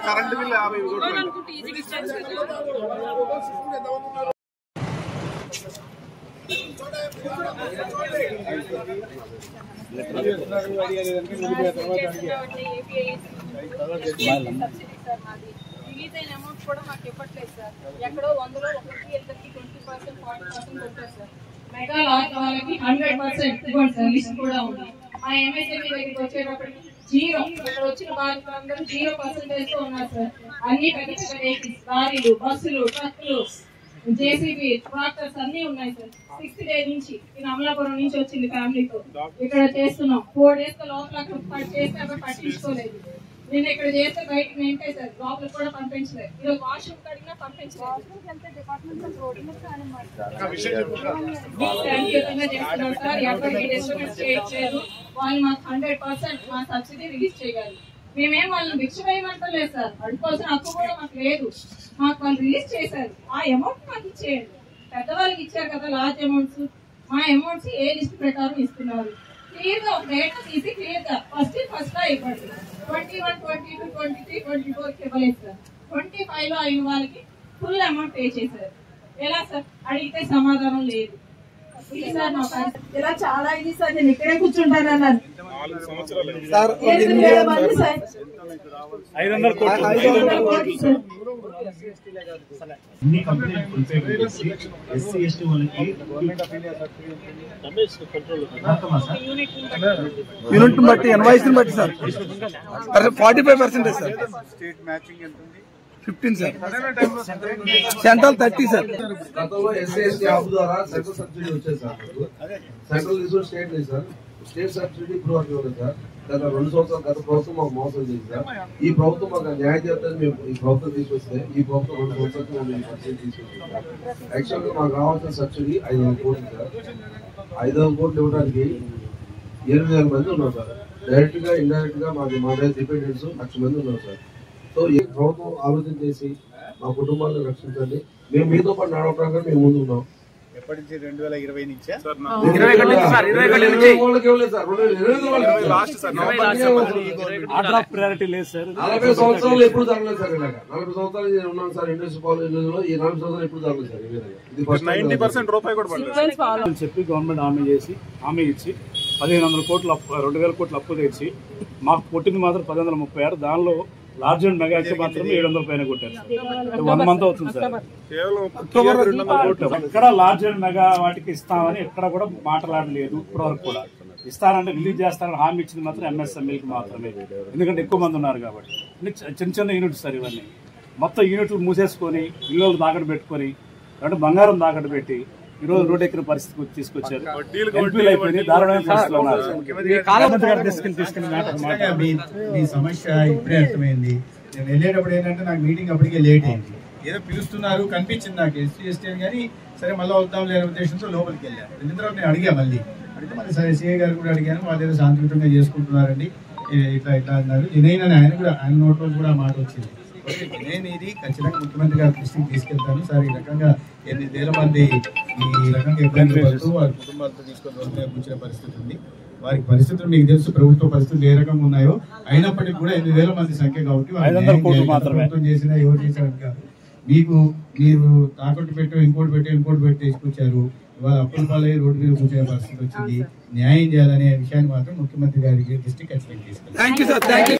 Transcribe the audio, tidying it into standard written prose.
Current bill release అయిన amount కూడా మాకు ఇవ్వట్లేదు సార్. ఎక్కడో 100లో ఒకరికి ఇద్దరికి 20% 40% ఉంటారు సార్. మెగా లాట్ వాళ్ళకి 100% ఇవ్వండి సార్. లిస్ట్ కూడా ఉంది. మా ఎంఎస్ఎంఈ దగ్గరికి వచ్చేటప్పటికి 0. ఇక్కడ వచ్చిన బాధితులందరూ 0% తో ఉన్నారు సార్. అన్ని పెద్ద పెద్ద వెహికల్స్, లారీలు, బస్సులు, ట్రక్కులు, జేసీబీ, ట్రాక్టర్స్ అన్ని ఉన్నాయి సార్. 6th డే నుంచి అమలాపురం నుంచి వచ్చింది ఫ్యామిలీతో. ఇక్కడ చేస్తున్నాం. 4 days లోపల చేస్తే పట్టించుకోలేదు. నేను ఇక్కడ చేస్తే బయటకు నింపే సార్. లోపలికి కూడా పంపించలేదు. ఈరోజు వాష్రూమ్ కడిగినా పంపించలేదు. చేస్తున్నాం సార్. ఎవరికి డిస్టర్బెన్స్ చేయట్లేదు. వాళ్ళు మాకు 100% మా సబ్సిడీ రిలీజ్ చేయగలరు. మేమేం వాళ్ళని భిక్ష వేయమంటలేదు సార్. అడుకోవాల్సిన హక్కు కూడా మాకు లేదు. మాకు వాళ్ళు రిలీజ్ చేశారు. ఆ అమౌంట్ మాకు ఇచ్చేయండి. పెద్దవాళ్ళకి ఇచ్చారు కదా లార్జ్ అమౌంట్స్. మా అమౌంట్స్ ఏ లిస్ట్ ప్రకారం ఇస్తున్నారు క్లియర్ గా ఒక డేటా తీసి క్లియర్ గా ఫస్ట్ ఇవ్వండి. 21, 22, 23, 24 ఇవ్వలేదు సార్. 25 లో అయిన వాళ్ళకి ఫుల్ అమౌంట్ పే చేశారు. ఎలా సార్? అడిగితే సమాధానం లేదు. ఇలా చాలా ఇది సార్. నేను ఇక్కడే కూర్చుంటాను అన్నారు సార్. 500 కోట్లు యూనిట్ బట్టి ఎన్వైస్ బట్టి సార్ 45% సార్. స్టేట్ మ్యాచింగ్ ఎంత ఉంది? 15 సార్. Central 30 sir. గతంలో ఎస్సీ యాప్ ద్వారా సెంట్రల్ సబ్సిడీ వచ్చేది సార్. సెంట్రల్ రిసోర్స్ స్టేట్ లేదు సార్. స్టేట్ సబ్సిడీ ఇప్పుడు వరకు ఇవ్వలేదు సార్. గత 2 సంవత్సరాల గత ప్రభుత్వం మాకు మోసం చేసింది సార్. ఈ ప్రభుత్వం మాకు న్యాయం చేస్తే మేము ఈ ప్రభుత్వం తీసుకొస్తే ఈ ప్రభుత్వం 2 సంవత్సరాలు మేము సబ్సిడీ తీసుకొచ్చింది సార్. యాక్చువల్గా మాకు రావాల్సిన సబ్సిడీ 500 కోట్లు సార్. 500 కోట్లు ఇవ్వడానికి 8,000 మంది ఉన్నారు సార్. డైరెక్ట్ గా ఇండైరెక్ట్ గా మా మీద డిపెండెంట్స్ 1,00,000 మంది ఉన్నారు సార్. సో ఈ ప్రభుత్వం ఆలోచన చేసి మా కుటుంబాలను రక్షించండి. మేము మీతో పాటు నడవడానికి మేము ముందు ఉన్నాం. ఎప్పటి నుంచి? 2020 నుంచే 40 సంవత్సరాలు ఎప్పుడు జరగలేదు సార్. ఇలాగా 40 సంవత్సరాలు నేను ఉన్నాను సార్ ఇండస్ట్రీ కాలేజీలో. ఈ 40 సంవత్సరాలు ఎప్పుడు జరగలేదు సార్. ఇది 90% రూపాయి కూడా పడలేదు చెప్పి గవర్నమెంట్ హామీ ఇచ్చి 1,500 కోట్లు 2,000 కోట్లు అప్పు తెచ్చి మాకు కొట్టింది మాత్రం 1,136. దానిలో లార్జ్ అండ్ మెగాకి మాత్రం 700 పైన కొట్టారు. 1 month అవుతుంది సార్. ఎక్కడ లార్జ్ అండ్ మెగా వాటికి ఇస్తామని ఎక్కడ కూడా మాట్లాడలేదు ఇప్పటి వరకు కూడా. ఇస్తానంటే రిలీజ్ చేస్తారని హామీ ఇచ్చింది మాత్రం ఎంఎస్ఎంఈకి మాత్రమే. ఎందుకంటే ఎక్కువ మంది ఉన్నారు కాబట్టి. చిన్న చిన్న యూనిట్స్ సార్ ఇవన్నీ. మొత్తం యూనిట్లు మూసేసుకొని ఇళ్ళు తాకట్టు పెట్టుకొని అంటే బంగారం తాకట్టు పెట్టి ఈ రోజు రోడ్ ఎక్కిన పరిస్థితి తీసుకొచ్చారు. ఎంపీలు అయిపోయింది. దారుణమైన పరిస్థితిలో ఉన్నారు. మీ సమస్య ఇప్పుడే అర్థమైంది. నేను వెళ్ళేటప్పుడు ఏంటంటే నాకు మీటింగ్ అప్పటికే లేట్ అయింది. ఏదో పిలుస్తున్నారు కనిపించింది నాకు ఎస్సీ ఎస్టీ అని. కానీ సరే మళ్ళీ వద్దాం లేని ఉద్దేశంతో లోపలికి వెళ్ళాను. వెళ్ళిన తర్వాత నేను అడిగా మళ్ళీ అడిగితే మళ్ళీ సరే సిఐ గారు కూడా అడిగాను. వాళ్ళు ఏదో శాంతియుతంగా చేసుకుంటున్నారండి ఇట్లా ఇట్లా అన్నారు. నేను ఆయన నోట్లో కూడా మాట వచ్చింది. నేను ఇది ఖచ్చితంగా ముఖ్యమంత్రి గారి దృష్టికి తీసుకెళ్తాను సార్. ఈ రకంగా 8,000 మంది ఈ రకంగా ఇబ్బంది పడుతూ వారి కుటుంబాలతో తీసుకొని రోడ్డు కూర్చునే పరిస్థితి ఉంది. వారికి పరిస్థితులు మీకు తెలుసు. ప్రభుత్వ పరిస్థితులు ఏ రకంగా ఉన్నాయో. అయినప్పటికీ కూడా 8,000 మంది సంఖ్య కాబట్టి ప్రభుత్వం చేసినా ఎవరు చేశారు కాదు. మీరు తాకట్టు పెట్టో ఇంకోటి పెట్టి తీసుకొచ్చారు. ఇవాళ అప్పుల పాలై రోడ్డు మీద కూర్చునే పరిస్థితి వచ్చింది. న్యాయం చేయాలనే విషయాన్ని మాత్రం ముఖ్యమంత్రి గారికి దృష్టికి ఖచ్చితంగా తీసుకెళ్ళారు.